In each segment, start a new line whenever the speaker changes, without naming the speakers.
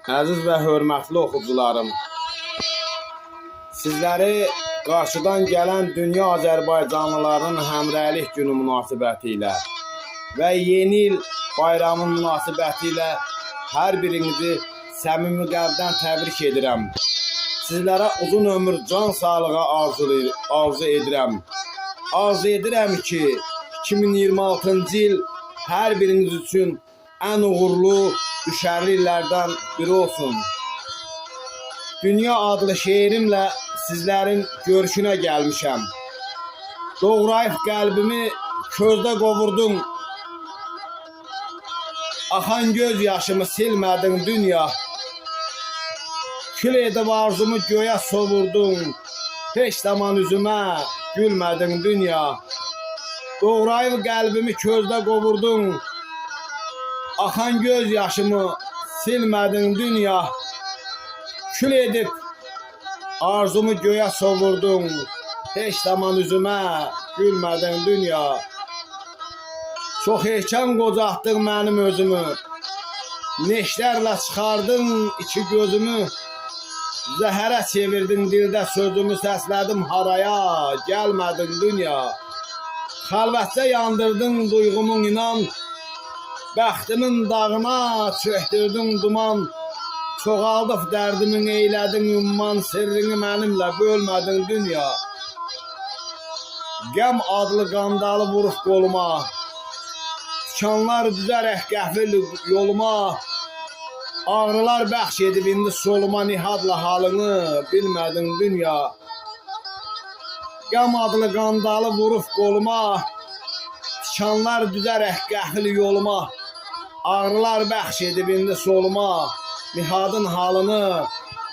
Əziz və hörmətli oxucularım, sizləri qarşıdan gələn dünya Azərbaycanlılarının həmrəylik günü münasibəti ilə və yeni il bayramı münasibəti ilə hər birinizi səmimi qəlbdən təbrik edirəm. Sizlərə uzun ömür, can sağlığı arzu edirəm. Arzu edirəm ki, 2026-cı il hər biriniz üçün ən uğurlu, düşərli illərdən biri olsun. Dünya adlı şeirimlə sizlərin görüşünə gəlmişəm. Doğrayıb qəlbimi közdə qovurdun, axan göz yaşımı silmədin dünya. Kül edib arzumu göyə sovurdun, heç zaman üzümə gülmədin dünya. Doğrayıb qəlbimi közdə qovurdun, axan göz yaşımı silmədin dünya. Kül edib arzumu göyə sovurdun, heç zaman üzümə gülmədin dünya. Çox erkən qocatdın mənim özümü, neşlərlə çıxardın iki gözümü. Zəhərə çevirdin dildə sözümü, səslədim haraya, gəlmədin dünya. Xəlvətcə yandırdın duyğumun inan, bəxtimin dağına çöktürdün duman. Çoxaldıb dərdimin eylədin ümman, sirrini mənimlə bölmədin dünya. Qəm adlı qandalı vurub qoluma, tikanlar düzərək qəfil yoluma. Ağrılar bəxş edib indi soluma, nihadla halını bilmədin dünya. Qəm adlı qandalı vurub qoluma, tikanlar düzərək qəfil yoluma. Ağrılar bəxş edib indi soluma, nihadın halını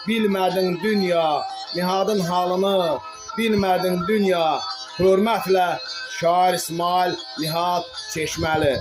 bilmədin dünya. Nihadın halını bilmədin dünya. Hörmətlə Şair İsmail Nihad Çeşməli.